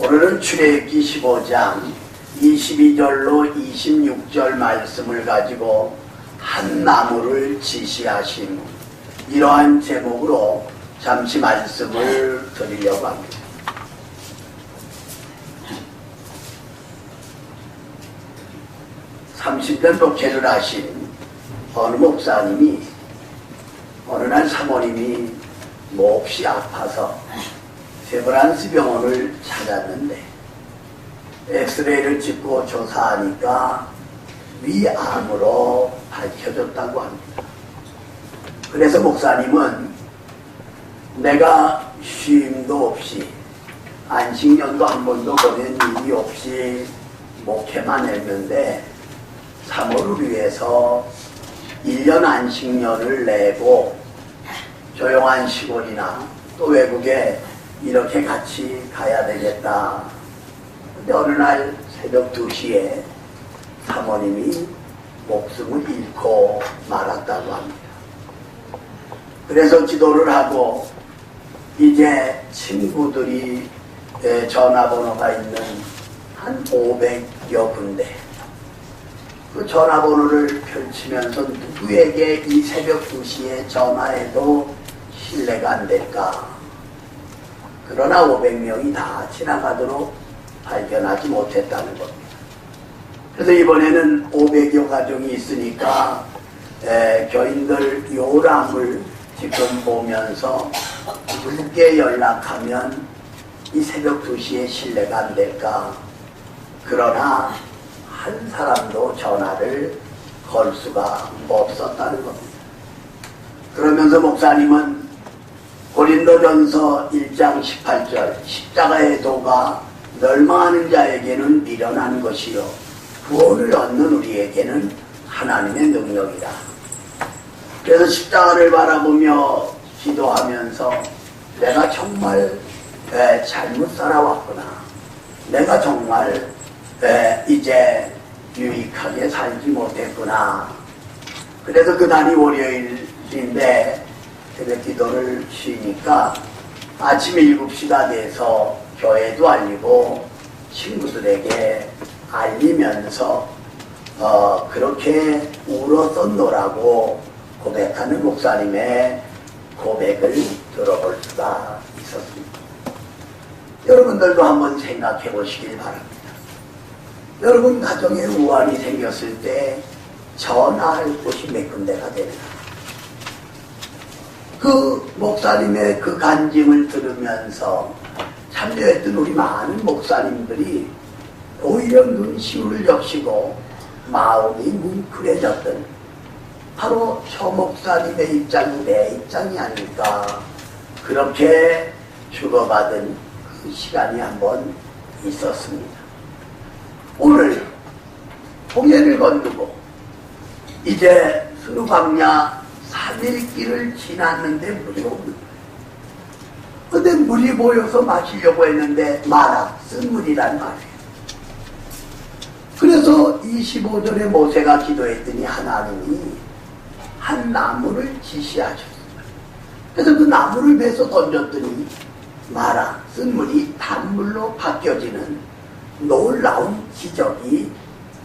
오늘은 출애굽기 15장 22절로 26절 말씀을 가지고 한 나무를 지시하신 이러한 제목으로 잠시 말씀을 드리려고 합니다. (30년) 목회를 하신 어느 목사님이 어느 날 사모님이 몹시 아파서 세브란스 병원을 찾았는데 엑스레이를 찍고 조사하니까 위암으로 밝혀졌다고 합니다. 그래서 목사님은 내가 쉼도 없이 안식년도 한 번도 보낸 일이 없이 목회만 했는데 사모를 위해서 1년 안식년을 내고 조용한 시골이나 또 외국에 이렇게 같이 가야 되겠다. 근데 어느 날 새벽 2시에 사모님이 목숨을 잃고 말았다고 합니다. 그래서 기도를 하고 이제 친구들이 전화번호가 있는 한 500여 군데 그 전화번호를 펼치면서 누구에게 이 새벽 2시에 전화해도 신뢰가 안 될까. 그러나 500명이 다 지나가도록 발견하지 못했다는 겁니다. 그래서 이번에는 500여 가정이 있으니까 교인들 요람을 지금 보면서 누구께 연락하면 이 새벽 2시에 신뢰가 안 될까. 그러나 한 사람도 전화를 걸 수가 없었다는 겁니다. 그러면서 목사님은 고린도전서 1장 18절 십자가의 도가 멸망하는 자에게는 미련한 것이요 구원을 얻는 우리에게는 하나님의 능력이다. 그래서 십자가를 바라보며 기도하면서 내가 정말 잘못 살아왔구나. 내가 정말 이제 유익하게 살지 못했구나. 그래서 그날이 월요일인데 새벽 기도를 쉬니까 아침 7시가 돼서 교회도 알리고 친구들에게 알리면서 그렇게 울었었노라고 고백하는 목사님의 고백을 들어볼 수가 있었습니다. 여러분들도 한번 생각해 보시길 바랍니다. 여러분 가정에 우환이 생겼을 때 전화할 곳이 몇 군데가 되는가. 그 목사님의 그 간증을 들으면서 참여했던 우리 많은 목사님들이 오히려 눈시울을 적시고 마음이 뭉클해졌던 바로 저 목사님의 입장이 내 입장이 아닐까. 그렇게 주고받은 그 시간이 한번 있었습니다. 오늘 홍해를 건너고 이제 수루광야 3일길을 지났는데 물이 없는 거예요. 근데 물이 보여서 마시려고 했는데 마라, 쓴 물이란 말이에요. 그래서 25절에 모세가 기도했더니 하나님이 한 나무를 지시하셨어요. 그래서 그 나무를 베서 던졌더니 마라, 쓴 물이 단물로 바뀌어지는 놀라운 기적이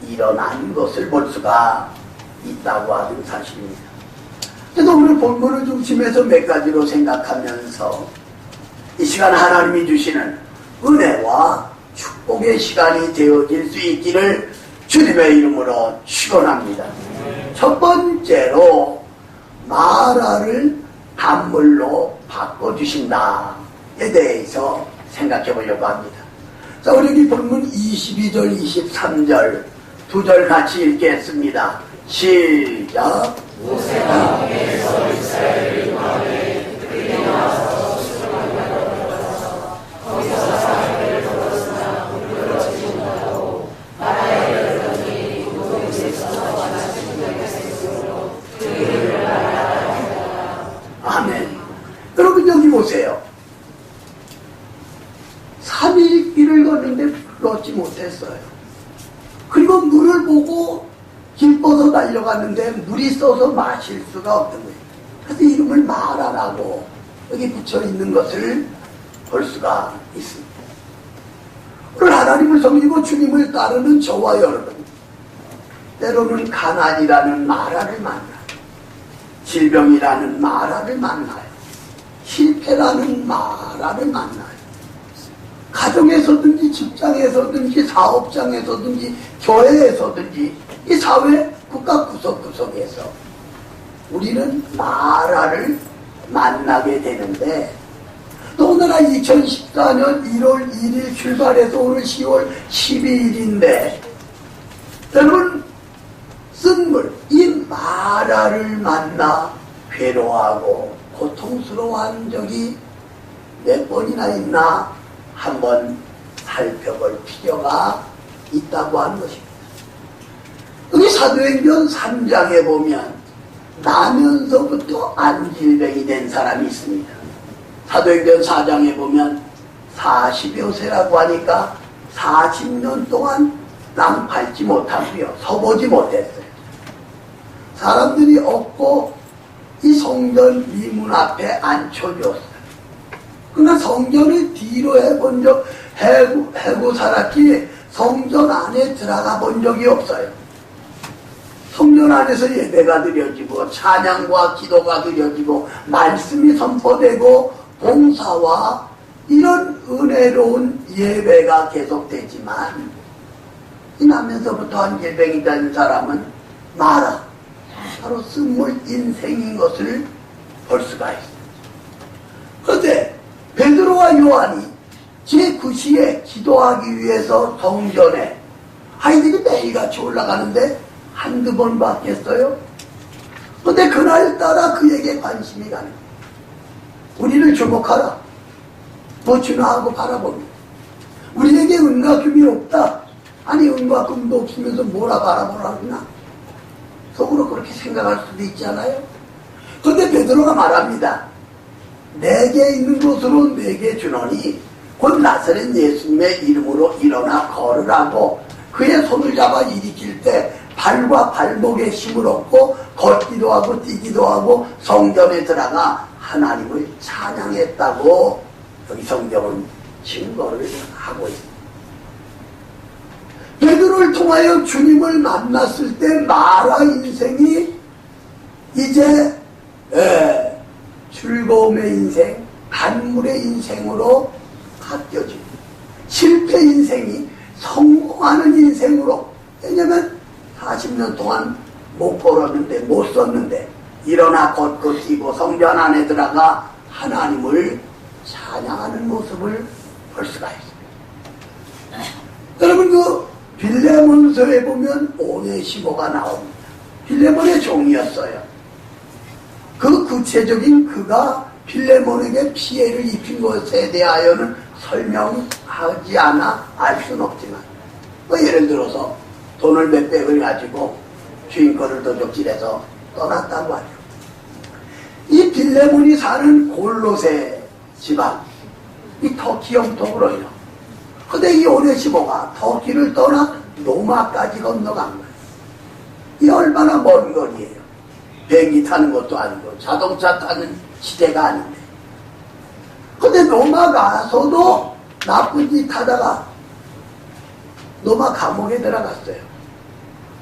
일어난 것을 볼 수가 있다고 하는 사실입니다. 그래서 오늘 본문을 중심해서 몇 가지로 생각하면서 이 시간 하나님이 주시는 은혜와 축복의 시간이 되어질 수 있기를 주님의 이름으로 축원합니다. 첫 번째로 마라를 단물로 바꿔주신다에 대해서 생각해 보려고 합니다. 자, 우리 여기 본문 22절 23절 두 절 같이 읽겠습니다. 시작. 모세가 홍해에서 이스라엘을 구하되 그들이 나와서 수르광야로 들어가서 거기서 40일을 걸었으나 물들어지지 못하고 마라에 이르더니 우동지에서 원하신 분에게 생수로 그 이름을 마라라 하더라. 아멘. 여러분 여기 보세요. 3일 길을 걷는데 물을 얻지 못했어요. 그리고 물을 보고 기뻐서 달려갔는데 물이 써서 마실 수가 없는 거예요. 그래서 이름을 마라라고 여기 붙여 있는 것을 볼 수가 있습니다. 하나님을 섬기고 주님을 따르는 저와 여러분, 때로는 가난이라는 마라를 만나요. 질병이라는 마라를 만나요. 실패라는 마라를 만나요. 가정에서든지 직장에서든지 사업장에서든지 교회에서든지 이 사회 국가 구석구석에서 우리는 마라를 만나게 되는데, 더군다나 2014년 1월 1일 출발해서 오늘 10월 12일인데 여러분, 쓴물, 이 마라를 만나 괴로워하고 고통스러워한 적이 몇 번이나 있나 한번 살펴볼 필요가 있다고 하는 것입니다. 여기 사도행전 3장에 보면 나면서부터 안질병이 된 사람이 있습니다. 사도행전 4장에 보면 40여 세라고 하니까 40년 동안 땅 밟지 못하고요, 서보지 못했어요. 사람들이 없고 이 성전 미문 앞에 앉혀줬어요. 그러나 성전을 뒤로 해본 적, 해고 살았지 성전 안에 들어가 본 적이 없어요. 성전 안에서 예배가 드려지고 찬양과 기도가 드려지고 말씀이 선포되고 봉사와 이런 은혜로운 예배가 계속되지만, 이 나면서부터 안질병이 된 사람은 마라, 바로 쓴물 인생인 것을 볼 수가 있습니다. 그런데 베드로와 요한이 제9시에 기도하기 위해서 성전에 아이들이 매일같이 올라가는데 한두 번 받겠어요? 그런데 그날따라 그에게 관심이 가는 거예요. 우리를 주목하라, 보추나 하고 바라봅니다. 우리에게 은과 금이 없다. 아니, 은과 금도 없으면서 뭐라 바라보라 그러나? 속으로 그렇게 생각할 수도 있잖아요. 그런데 베드로가 말합니다. 내게 있는 것으로 내게 주노니 곧 나사렛 예수님의 이름으로 일어나 걸으라고, 그의 손을 잡아 일으킬 때 발과 발목에 힘을 얻고 걷기도 하고 뛰기도 하고 성전에 들어가 하나님을 찬양했다고 여기 성경은 증거를 하고 있습니다. 베드로를 통하여 주님을 만났을 때 마라 인생이 이제 즐거움의 인생, 단물의 인생으로 바뀌어집니다. 실패 인생이 성공하는 인생으로, 왜냐면 40년 동안 못 걸었는데, 못 썼는데 일어나 걷고 뛰고 성전 안에 들어가 하나님을 찬양하는 모습을 볼 수가 있습니다. 여러분, 그 빌레몬서에 보면 오네시모가 나옵니다. 빌레몬의 종이었어요. 그 구체적인 그가 빌레몬에게 피해를 입힌 것에 대하여는 설명하지 않아 알 수는 없지만, 뭐 예를 들어서 돈을 몇백을 가지고 주인 거를 도적질해서 떠났다고 하죠. 이 빌레몬이 사는 골로새 지방, 이 터키 영토로요. 근데 이 오네시모가 터키를 떠나 로마까지 건너간 거예요. 이 얼마나 먼 거리예요. 비행기 타는 것도 아니고 자동차 타는 시대가 아닌데. 근데 로마 가서도 나쁜 짓 하다가 로마 감옥에 들어갔어요.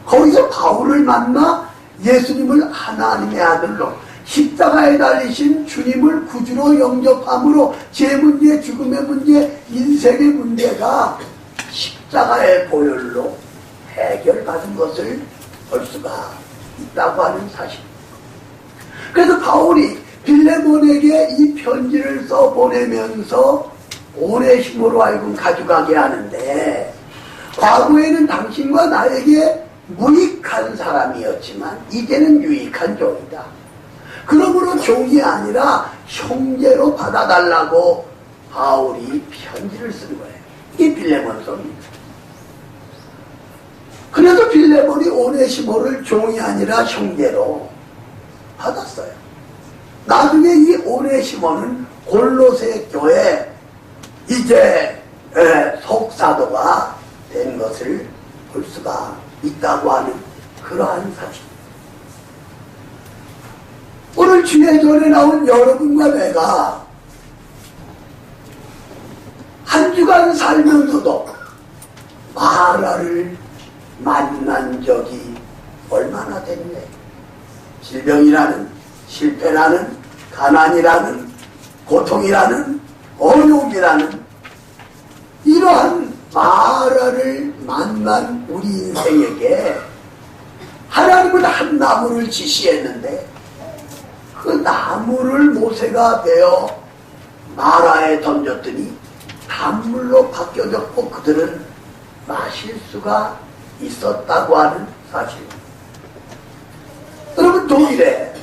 거기서 바울을 만나 예수님을 하나님의 아들로, 십자가에 달리신 주님을 구주로 영접함으로 제 문제, 죽음의 문제, 인생의 문제가 십자가의 보혈로 해결받은 것을 볼 수가 있다고 하는 사실입니다. 그래서 바울이 빌레몬에게 이 편지를 써 보내면서 오네시모로 하여금 가져가게 하는데, 과거에는 당신과 나에게 무익한 사람이었지만 이제는 유익한 종이다. 그러므로 종이 아니라 형제로 받아달라고 바울이 편지를 쓴 거예요. 이게 빌레몬서입니다. 그래서 빌레몬이 오네시모를 종이 아니라 형제로 받았어요. 나중에 이 오네시모는 골로새 교회 이제 속사도가 된 것을 볼 수가 있다고 하는 그러한 사실. 오늘 주의 전에 나온 여러분과 내가 한 주간 살면서도 마라를 만난 적이 얼마나 됐네. 질병이라는, 실패라는, 가난이라는, 고통이라는, 어려움이라는 이러한 마라를 만난 우리 인생에게 하나님은 한 나무를 지시했는데 그 나무를 모세가 베어 마라에 던졌더니 단물로 바뀌어졌고 그들은 마실 수가 있었다고 하는 사실입니다. 여러분, 독일에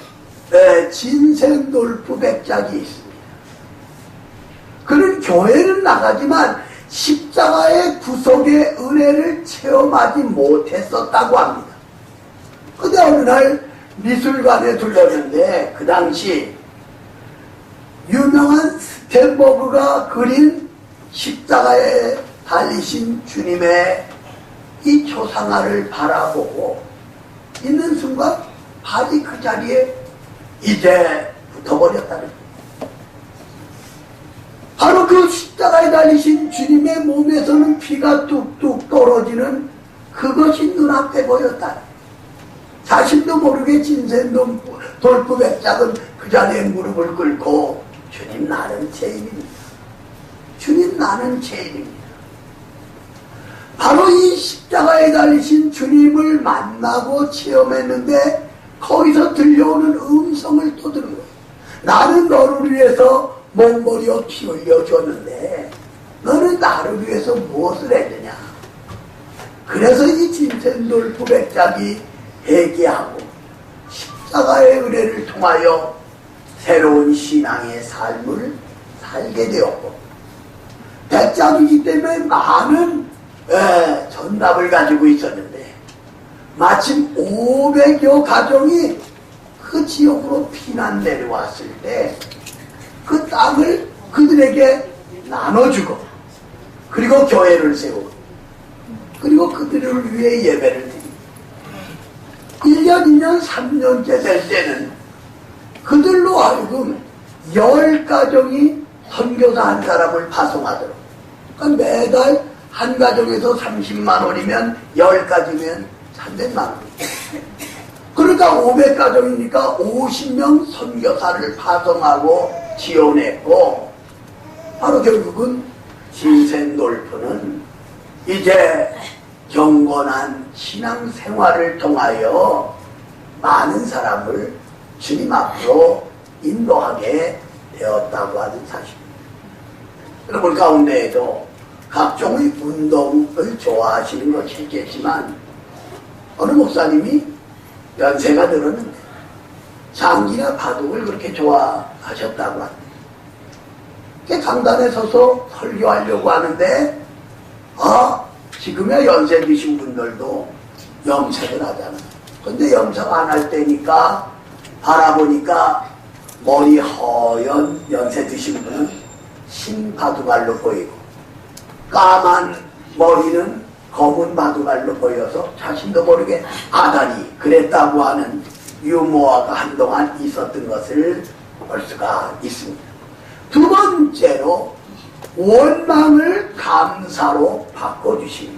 진센돌프 백작이 있습니다. 그는 교회는 나가지만 십자가의 구속의 은혜를 체험하지 못했었다고 합니다. 근데 어느 날 미술관에 들렀는데 그 당시 유명한 스텐버그가 그린 십자가에 달리신 주님의 이 초상화를 바라보고 있는 순간 발이 그 자리에 이제 붙어버렸다는 거예요. 바로 그 십자가에 달리신 주님의 몸에서는 피가 뚝뚝 떨어지는 그것이 눈앞에 보였다. 자신도 모르게 진센돌프 백작은 그 자리에 무릎을 꿇고 주님, 나는 죄인입니다. 주님, 나는 죄인입니다. 바로 이 십자가에 달리신 주님을 만나고 체험했는데 거기서 들려오는 음성을 또 들은 거예요. 나는 너를 위해서 몸머리어 피 흘려줬는데 너는 나를 위해서 무엇을 했느냐. 그래서 이 진센돌프 백작이 회개하고 십자가의 은혜를 통하여 새로운 신앙의 삶을 살게 되었고, 백작이기 때문에 많은 전답을 가지고 있었는데 마침 500여 가정이 그 지역으로 피난 내려왔을 때 그 땅을 그들에게 나눠주고 그리고 교회를 세우고 그리고 그들을 위해 예배를 드리고 1년, 2년, 3년째 될 때는 그들로 하여금 10가정이 선교사 한 사람을 파송하도록, 그러니까 매달 한 가정에서 30만 원이면 10가지면 300만 원. 그러니까 500가정이니까 50명 선교사를 파송하고 지원했고, 바로 결국은 진센돌프는 이제 경건한 신앙생활을 통하여 많은 사람을 주님 앞으로 인도하게 되었다고 하는 사실입니다. 여러분 가운데에도 각종의 운동을 좋아하시는 것이 있겠지만 어느 목사님이 연세가 들었는데 장기나 바둑을 그렇게 좋아하셨다고 합니다. 강단에 서서 설교하려고 하는데 지금의 연세 드신 분들도 염색을 하잖아요. 근데 염색 안 할 때니까 바라보니까 머리 허연 연세 드신 분은 신바둑알로 보이고 까만 머리는 검은 바둑알로 보여서 자신도 모르게 아다리 그랬다고 하는 유머가 한동안 있었던 것을 볼 수가 있습니다. 두 번째로 원망을 감사로 바꿔주심에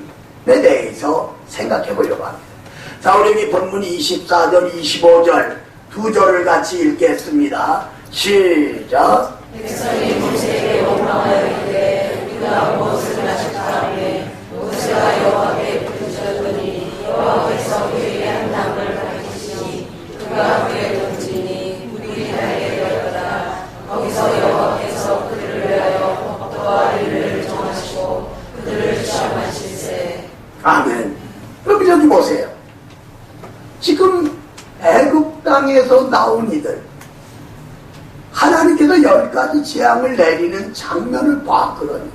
대해서 생각해 보려고 합니다. 자, 우리 본문 24절 25절 두 절을 같이 읽겠습니다. 시작. 백성이 모세에게 원망하여 이르되 우리가 무엇을 하셨사오매 모세가 여호와께 부르짖었더니 여호와께서 그에게 한 나무를 가르치시니 그가 그에 던지니 물이 달게 되었더라. 거기서 여호와께서 그들을 위하여 법도와 일을 정하시고 그들을 시험하실세. 아멘. 그럼 여기 보세요. 지금 애굽 땅에서 나온 이들, 하나님께서 10가지 재앙을 내리는 장면을 봤거든요.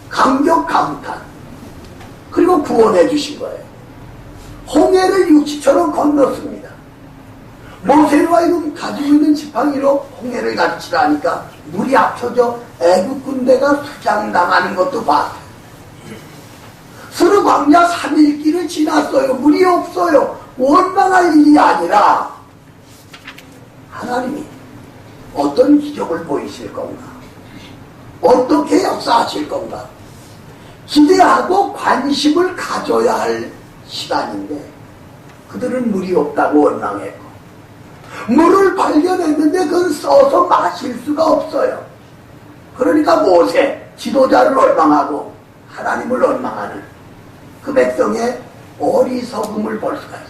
감격 감탄, 그리고 구원해 주신 거예요. 홍해를 육지처럼 건넜습니다. 모세와 이름 가지고 있는 지팡이로 홍해를 가르치라니까 물이 합쳐져 애굽 군대가 수장당하는 것도 봤어요. 수르 광야 3일 길을 지났어요. 물이 없어요. 원망할 일이 아니라 하나님이 어떤 기적을 보이실 건가? 어떻게 역사하실 건가? 기대하고 관심을 가져야 할 시간인데 그들은 물이 없다고 원망했고, 물을 발견했는데 그건 써서 마실 수가 없어요. 그러니까 모세, 지도자를 원망하고 하나님을 원망하는 그 백성의 어리석음을 볼 수가 있어요.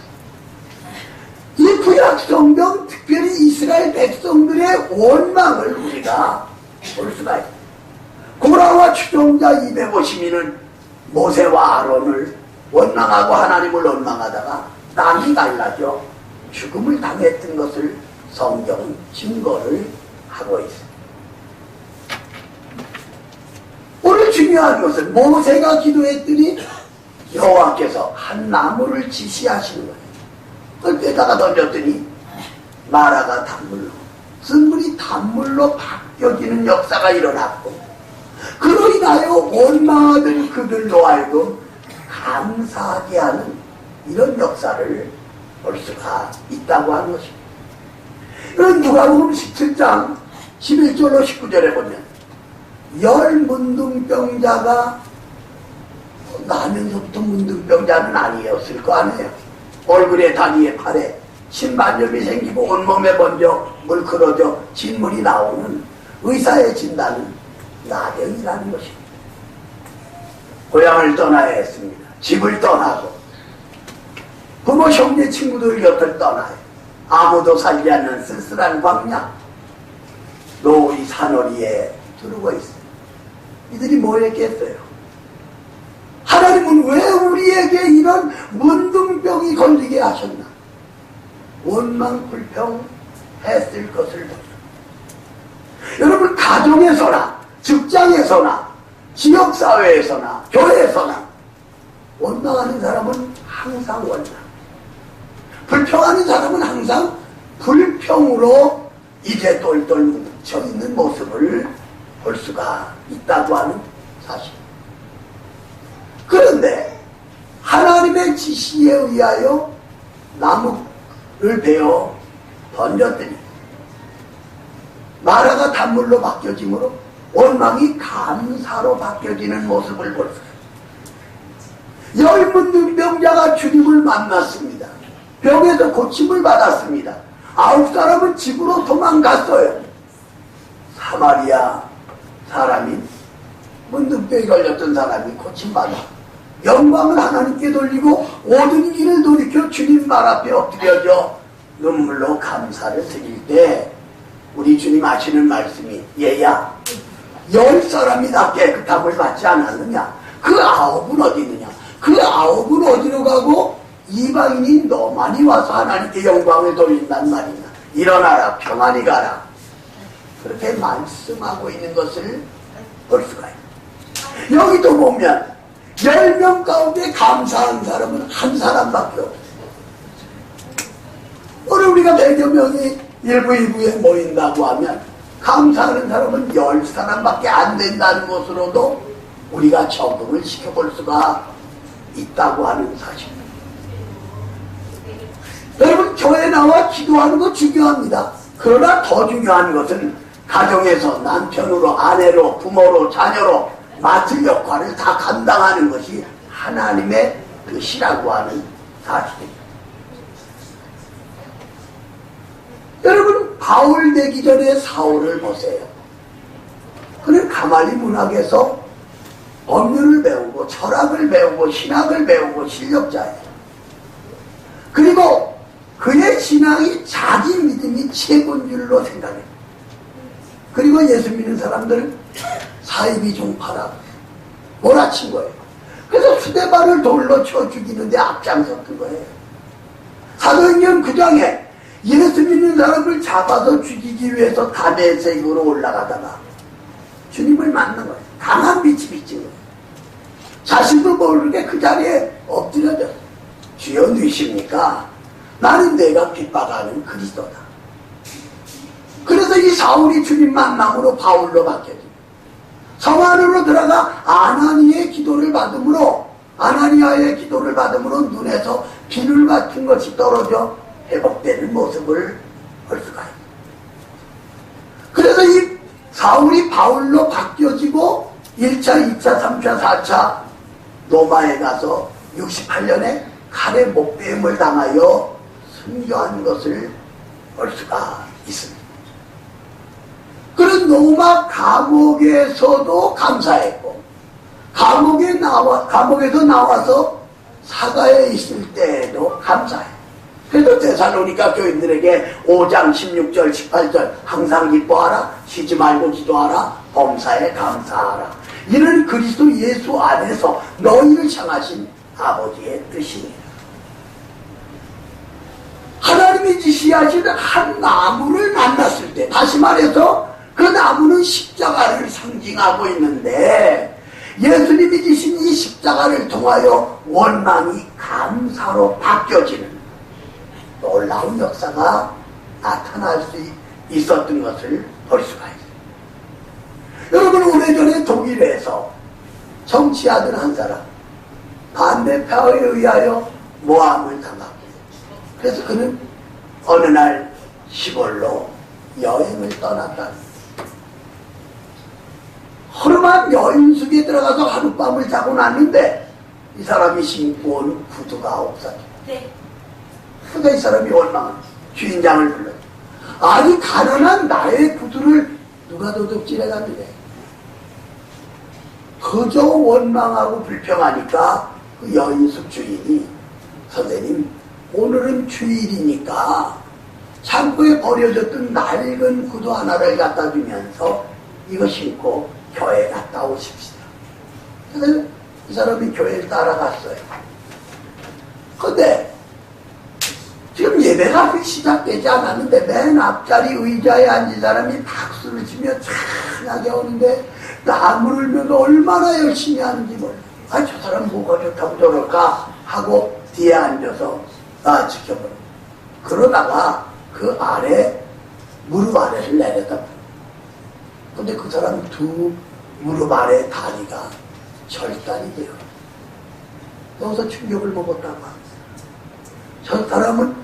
이 구약 성경, 특별히 이스라엘 백성들의 원망을 우리가 볼 수가 있어요. 고라와 추종자 250인은 모세와 아론을 원망하고 하나님을 원망하다가 땅이 갈라져 죽음을 당했던 것을 성경은 증거를 하고 있습니다. 오늘 중요한 것은 모세가 기도했더니 여호와께서 한 나무를 지시하시는 거예요. 그걸 떼다가 던졌더니 마라가 단물로, 쓴물이 단물로 바뀌어지는 역사가 일어났고, 그로 인하여 원망하던 그들로 하여금 감사하게 하는 이런 역사를 볼 수가 있다고 하는 것입니다. 이런 누가복음 17장 11절로 19절에 보면 열 문둥병자가 나면서부터 문둥병자는 아니었을 거 아니에요. 얼굴에 다리에 팔에 신반염이 생기고 온몸에 먼저 물크러져 진물이 나오는 의사의 진단은 나병이라는 것입니다. 고향을 떠나야 했습니다. 집을 떠나고 부모 형제 친구들 곁을 떠나요. 아무도 살지 않는 쓸쓸한 광야 노이 산허리에 두르고 있어요. 이들이 뭘 했겠어요? 하나님은 왜 우리에게 이런 문둥병이 걸리게 하셨나? 원망 불평했을 것을 보죠. 여러분, 가정에서나 직장에서나 지역사회에서나 교회에서나 원망하는 사람은 항상 원망, 불평하는 사람은 항상 불평으로 이제 똘똘 뭉쳐있는 모습을 볼 수가 있다고 하는 사실. 그런데 하나님의 지시에 의하여 나무를 베어 던졌더니 마라가 단물로 바뀌어지므로 원망이 감사로 바뀌어지는 모습을 볼 수가 있습니다. 열 문둥병자가 주님을 만났습니다. 병에서 고침을 받았습니다. 9사람은 집으로 도망갔어요. 사마리아 사람이, 문둥병이 걸렸던 사람이 고침받아 영광을 하나님께 돌리고 모든 길을 돌이켜 주님 말 앞에 엎드려져 눈물로 감사를 드릴 때 우리 주님 하시는 말씀이, 얘야, 10사람이 다 깨끗함을 받지 않았느냐? 그 9은 어디 있느냐? 그 9은 어디로 가고 이방인인 너만이 와서 하나님께 영광을 돌린단 말이냐? 일어나라, 평안히 가라. 그렇게 말씀하고 있는 것을 볼 수가 있어요. 여기도 보면 10명 가운데 감사한 사람은 한 사람밖에 없어요. 오늘 우리가 100여 명이 1부 2부에 모인다고 하면 감사하는 사람은 10사람밖에 안 된다는 것으로도 우리가 적응을 시켜볼 수가 있다고 하는 사실입니다. 여러분, 교회에 나와 기도하는 거 중요합니다. 그러나 더 중요한 것은 가정에서 남편으로, 아내로, 부모로, 자녀로 맡을 역할을 다 감당하는 것이 하나님의 뜻이라고 하는 사실입니다. 여러분, 바울 되기 전에 사울을 보세요. 그는 가말리 문학에서 법률을 배우고 철학을 배우고 신학을 배우고 실력자예요. 그리고 그의 신앙이 자기 믿음이 최고인 줄로 생각해요. 그리고 예수 믿는 사람들 사이비 종파라고 몰아친 거예요. 그래서 수데바를 돌로 쳐 죽이는데 앞장섰던 거예요. 사도행전 9장에 예수 믿는 사람을 잡아서 죽이기 위해서 다메섹으로 올라가다가 주님을 만난 거예요. 강한 빛이 비친 거예요. 자신도 모르게 그 자리에 엎드려졌어요. 주여 누이십니까? 나는 내가 핍박하는 그리스도다. 그래서 이 사울이 주님 만남으로 바울로 바뀌어집니다. 성 안으로 들어가 아나니아의 기도를 받음으로 눈에서 비늘 같은 것이 떨어져 회복되는 모습을 볼 수가 있습니다. 그래서 이 사울이 바울로 바뀌어지고 1차, 2차, 3차, 4차 로마에 가서 68년에 칼에 목배임을 당하여 순교한 것을 볼 수가 있습니다. 그런 로마 감옥에서도 감사했고, 감옥에서 나와서 사가에 있을 때에도 감사해요. 그래서 데살로니가 교인들에게 5장 16절 18절 항상 기뻐하라, 쉬지 말고 기도하라, 범사에 감사하라. 이는 그리스도 예수 안에서 너희를 향하신 아버지의 뜻이니라. 하나님이 지시하시는 한 나무를 만났을 때, 다시 말해서 그 나무는 십자가를 상징하고 있는데, 예수님이 지신 이 십자가를 통하여 원망이 감사로 바뀌어지는 놀라운 역사가 나타날 수 있었던 것을 볼 수가 있어요. 여러분, 오래전에 독일에서 정치하던 한 사람, 반대파에 의하여 모함을 당하고, 그래서 그는 어느 날 시골로 여행을 떠났다. 허름한 여인 속에 들어가서 하룻밤을 자고 났는데 이 사람이 신고 온 구두가 없어져. 그러니까 이 사람이 원망한 주인장을 불러. 아니, 가난한 나의 구두를 누가 도둑질해 갔는데. 그저 원망하고 불평하니까 그 여인숙 주인이, 선생님, 오늘은 주일이니까 창고에 버려졌던 낡은 구두 하나를 갖다 주면서 이거 신고 교회 갔다 오십시다. 그래서 이 사람이 교회를 따라갔어요. 근데 지금 예배가 시작되지 않았는데 맨 앞자리 의자에 앉은 사람이 박수를 치며 찬하게 오는데 나무를 메고 얼마나 열심히 하는지 몰라요. 아, 저 사람 뭐가 좋다고 저럴까 하고 뒤에 앉아서 지켜보는. 그러다가 그 아래 무릎 아래를 내렸다. 근데 그 사람 두 무릎 아래 다리가 절단이 돼요. 여기서 충격을 먹었다가 저 사람은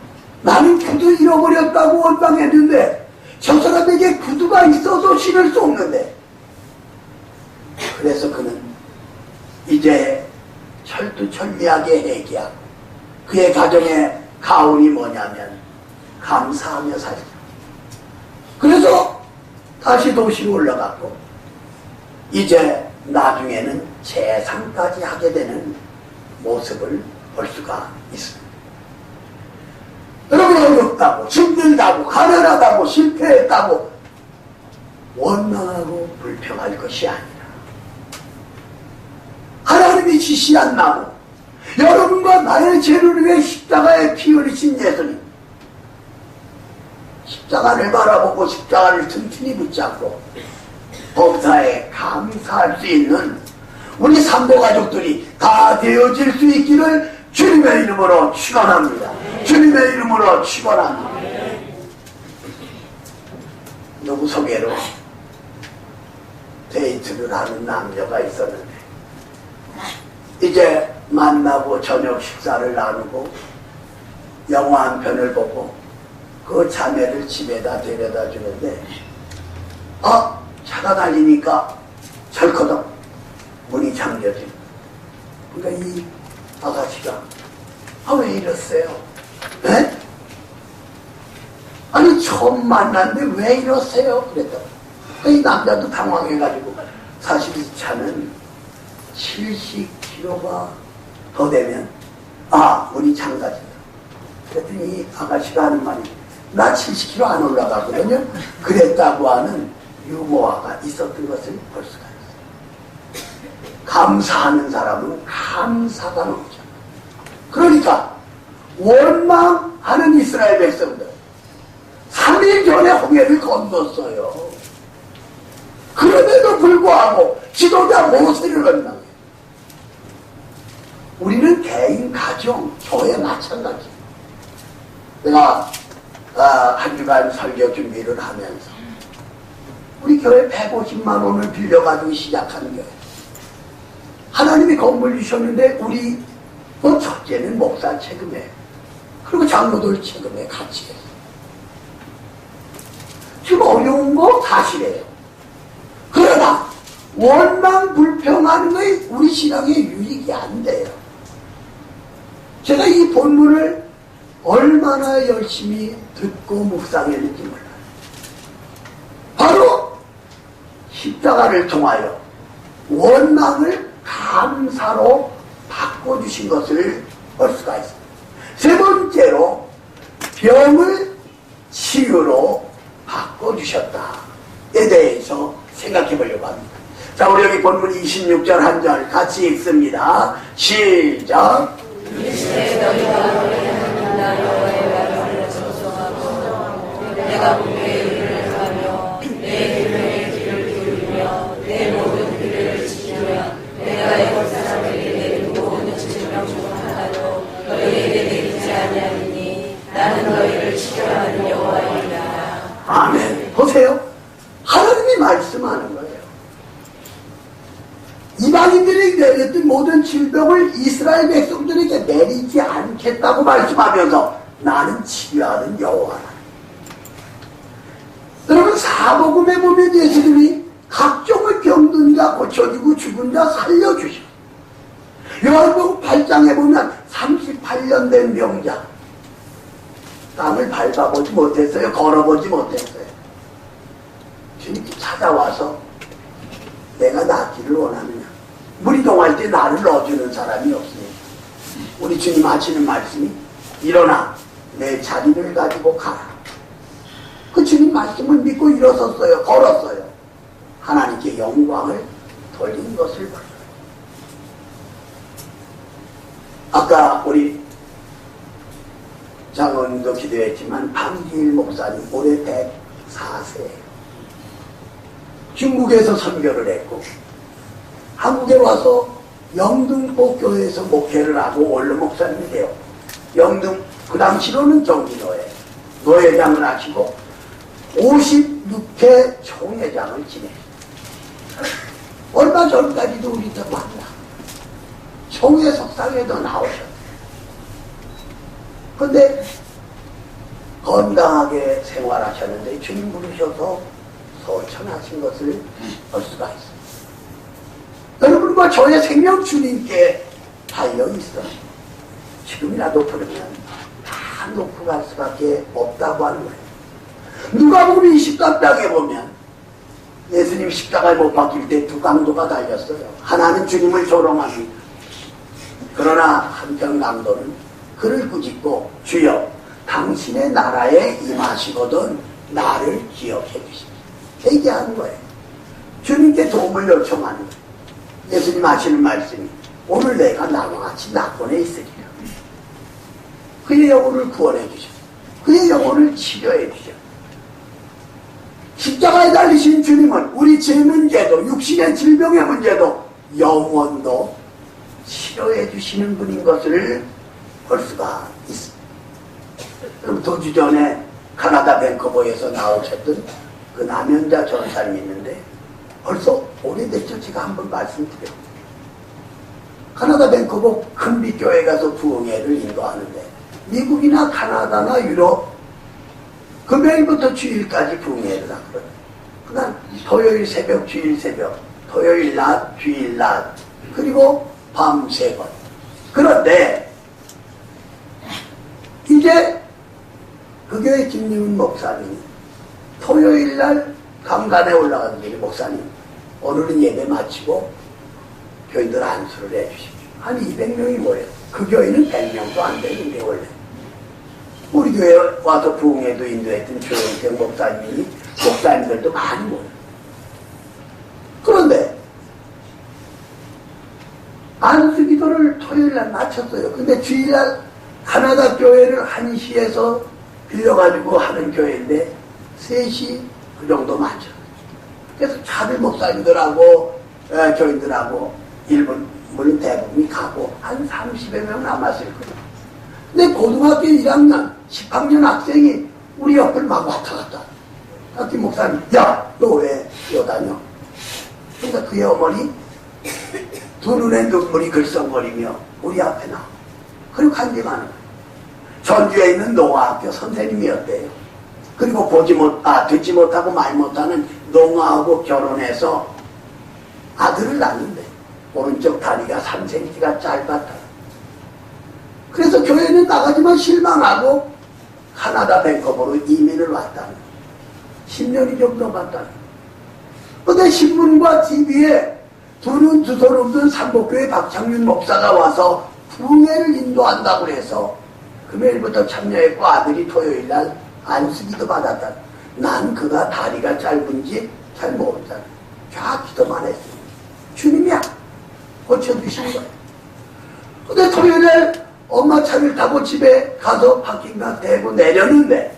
나는 구두 잃어버렸다고 원망했는데 저 사람에게 구두가 있어도 신을 수 없는데, 그래서 그는 이제 철두철미하게 회개하고 그의 가정의 가운이 뭐냐면 감사하며 살자. 그래서 다시 도시로 올라갔고 이제 나중에는 재상까지 하게 되는 모습을 볼 수가 있습니다. 여러분, 어렵다고, 힘들다고, 가난하다고, 실패했다고 원망하고 불평할 것이 아니라 하나님이 지시한 나무, 여러분과 나의 죄를 위해 십자가에 피 흘리신 예수님, 십자가를 바라보고 십자가를 튼튼히 붙잡고 범사에 감사할 수 있는 우리 산모가족들이 다 되어질 수 있기를 주님의 이름으로 축원합니다. 주님의 이름으로 축원합니다. 누구 소개로 데이트를 하는 남녀가 있었는데 이제 만나고 저녁 식사를 나누고 영화 한 편을 보고 그 자매를 집에다 데려다 주는데 차가 달리니까 철커덕 문이 잠겨진. 그러니까 이 아가씨가 왜 이러세요? 에? 아니, 처음 만났는데 왜 이러세요? 그랬더니 이 남자도 당황해가지고 사실 이 차는 70km가 더 되면 문이 잠가진다. 그랬더니 이 아가씨가 하는 말이 나 70km 안 올라가거든요. 그랬다고 하는 유머화가 있었던 것을 볼 수가 있어요. 감사하는 사람은 감사가 넘쳐. 그러니까 원망하는 이스라엘 백성들 3일 전에 홍해를 건넜어요. 그럼에도 불구하고 지도자 모세를 원망해요. 우리는 개인, 가정, 교회 마찬가지. 내가 한 주간 설교 준비를 하면서 우리 교회 150만 원을 빌려가지고 시작한 교회. 하나님이 건물 주셨는데 우리 첫째는 목사 책임에, 그리고 장로들 책임에 같이 해요. 지금 어려운 거 사실이에요. 그러나 원망 불평하는 것이 우리 신앙에 유익이 안 돼요. 제가 이 본문을 얼마나 열심히 듣고 묵상했는지 몰라요. 바로 십자가를 통하여 원망을 감사로 바꿔주신 것을 볼 수가 있습니다. 세 번째로 병을 치유로 바꿔주셨다에 대해서 생각해 보려고 합니다. 자, 우리 여기 본문 26절 한 절 같이 읽습니다. 시작. 내가 분명히 일을 하며 내 기름에 귀를 기울이며 내 모든 기를 지키며 내가 애국 사람에게 내린 모든 질병 중 하나도 너희에게 내리지 아니하리니 나는 너희를 치료하는 여호와이니라. 아멘. 보세요. 하나님이 말씀하는 거예요. 이방인들에게 내렸던 모든 질병을 이스라엘 백성들에게 내리지 않겠다고 말씀하면서 나는 치료하는 여호와라. 여러분, 사복음에 보면 예수님이 각종의 병든 자 고쳐주고 죽은 자 살려주시고, 요한복음 8장에 보면 38년 된 병자, 땅을 밟아보지 못했어요. 걸어보지 못했어요. 주님께 찾아와서 내가 낫기를 원하느냐. 무리동할 때 나를 넣어주는 사람이 없으니 우리 주님 하시는 말씀이 일어나 내 자리를 가지고 가라. 그 주님 말씀을 믿고 일어섰어요. 걸었어요. 하나님께 영광을 돌린 것을 봤어요. 아까 우리 장로님도 기도했지만 방기일 목사님 올해 104세예요. 중국에서 선교를 했고 한국에 와서 영등포 교회에서 목회를 하고 원로 목사님이 되었고, 영등 그 당시로는 경기도에 노회장을 하시고 56회 총회장을 지내셨어요. 얼마 전까지도 우리도 만나 총회 석상에도 나오셨어요. 근데 건강하게 생활하셨는데 주님 부르셔서 소천하신 것을 볼 수가 있어요. 여러분과 저의 생명 주님께 달려있어요. 지금이라도 부르면 다 놓고 갈 수밖에 없다고 하는 거예요. 누가복음 23장에 보면 예수님 십자가에 못 박힐 때 두 강도가 달렸어요. 하나는 주님을 조롱합니다. 그러나 한편 강도는 그를 꾸짖고 주여 당신의 나라에 임하시거든 나를 기억해 주십시오. 얘기하는 거예요. 주님께 도움을 요청하는 거예요. 예수님 하시는 말씀이 오늘 내가 나와 같이 낙원에 있으리라. 그의 영혼을 구원해 주셔. 그의 영혼을 치료해 주셔. 십자가에 달리신 주님은 우리 죄 문제도 육신의 질병의 문제도 영혼도 치료해 주시는 분인 것을 볼 수가 있습니다. 그럼 도주 전에 카나다 밴쿠버에서 나오셨던 그 남현자 전사님이 있는데 벌써 오래됐죠. 제가 한번 말씀드려요. 카나다 밴쿠버 큰빛교회 가서 부흥회를 인도하는데 미국이나 카나다나 유럽 금요일부터 주일까지 부흥회를 하거든요. 그다음 토요일 새벽, 주일 새벽, 토요일 낮, 주일 낮, 그리고 밤 3번. 그런데 이제 그 교회 김리훈 목사님이 토요일 날 강단에 올라가는 길에 목사님 오늘은 예배 마치고 교인들 안수를 해주십시오. 한 200명이 모여요. 그 교회는 100명도 안 되는데 원래. 우리 교회에 와서 부흥회도 인도했던 조영평 목사님이 목사님들도 많이 모여요. 그런데 안수기도를 토요일날 마쳤어요. 근데 주일날 카나다 교회를 1시에서 빌려가지고 하는 교회인데 3시 그 정도 맞춰요. 그래서 차들 목사님들하고 교인들하고 일본 물론 대부분이 가고 한 30여 명 남았을 거예요. 근데 고등학교 1학년 10학년 학생이 우리 옆을 막 왔다 갔다. 학교 목사님, 야, 너 왜 뛰어다녀? 그러니까 그의 어머니 두 눈에 눈물이 글썽거리며 우리 앞에 나와. 그리고 간증하는 거예요. 전주에 있는 농아학교 선생님이었대요. 그리고 듣지 못하고 말 못하는 농아하고 결혼해서 아들을 낳는데 오른쪽 다리가 3cm가 짧았다. 그래서 교회는 나가지만 실망하고 카나다 밴쿠버로 이민을 왔다는 거예요. 10년이 좀 넘었다는 거예요. 근데 신문과 TV에 두 눈 두 손 없는 삼복교회 박창윤 목사가 와서 부흥회를 인도한다고 해서 금요일부터 참여했고 아들이 토요일날 안수기도 받았다. 난 그가 다리가 짧은지 잘 모른다. 자 기도만 했습니다. 주님이야 고쳐주신 거예요. 근데 토요일에 엄마 차를 타고 집에 가서 파킹가 대고 내렸는데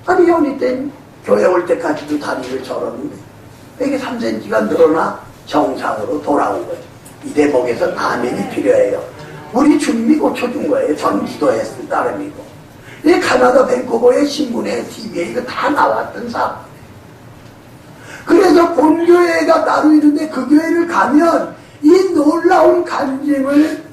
아니 연희 땐 교회 올 때까지도 다리를 절었는데 이게 3cm가 늘어나 정상으로 돌아온 거죠. 이 대목에서 아멘이 필요해요. 우리 주님이 고쳐준 거예요. 전 기도했을 따름이고. 이 카나다 밴쿠버의 신문에 TV에 이거 다 나왔던 사건이에요. 그래서 본교회가 따로 있는데 그 교회를 가면 이 놀라운 간증을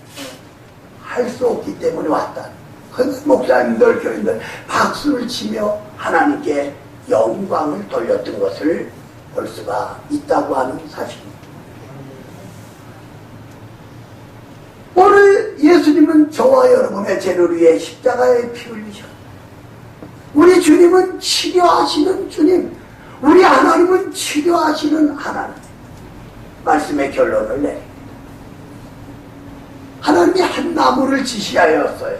할 수 없기 때문에 왔다. 그래서 목사님들, 교인들 박수를 치며 하나님께 영광을 돌렸던 것을 볼 수가 있다고 하는 사실입니다. 오늘 예수님은 저와 여러분의 죄를 위해 십자가에 피 흘리셨다. 우리 주님은 치료하시는 주님, 우리 하나님은 치료하시는 하나님. 말씀의 결론을 내립니다. 하나님이 한 나무를 지시하였어요.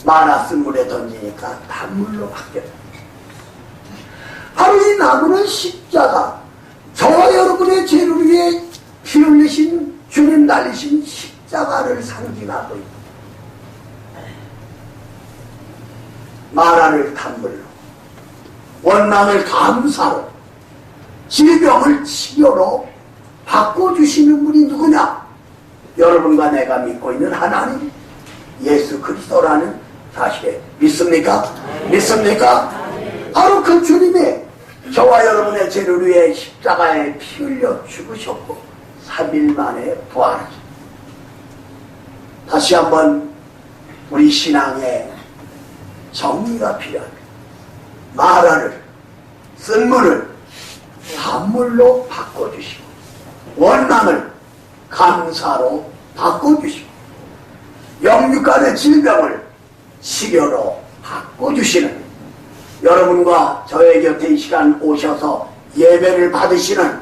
말았은 물에 던지니까 단물로 바뀌었다. 바로 이 나무는 십자가, 저와 여러분의 죄를 위해 피 흘리신 주님 달리신 십자가를 상징하고 있다. 마라를 단물로, 원망을 감사로, 질병을 치료로 바꿔주시는 분이 누구냐? 여러분과 내가 믿고 있는 하나님 예수 그리스도라는 사실에 믿습니까? 믿습니까? 바로 그 주님이 저와 여러분의 죄를 위해 십자가에 피 흘려 죽으셨고 3일 만에 부활하셨습니다. 다시 한번 우리 신앙에 정리가 필요합니다. 마라를, 쓴물을 단물로 바꿔주시고 원망을 감사로 바꿔주시고 영육간의 질병을 치료로 바꿔주시는 여러분과 저의 곁에 이 시간 오셔서 예배를 받으시는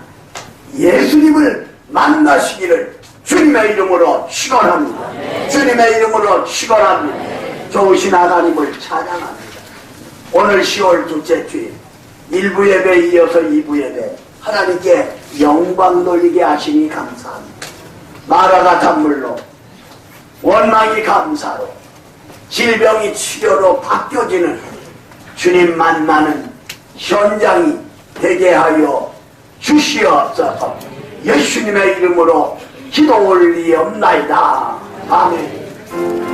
예수님을 만나시기를 주님의 이름으로 축원합니다. 주님의 이름으로 축원합니다. 좋으신 하나님을 찬양합니다. 오늘 10월 둘째 주일 1부 예배에 이어서 2부 예배 하나님께 영광 돌리게 하시니 감사합니다. 마라가 단물로, 원망이 감사로, 질병이 치료로 바뀌어지는 주님 만나는 현장이 되게 하여 주시옵소서. 예수님의 이름으로 기도 올리옵나이다. 아멘.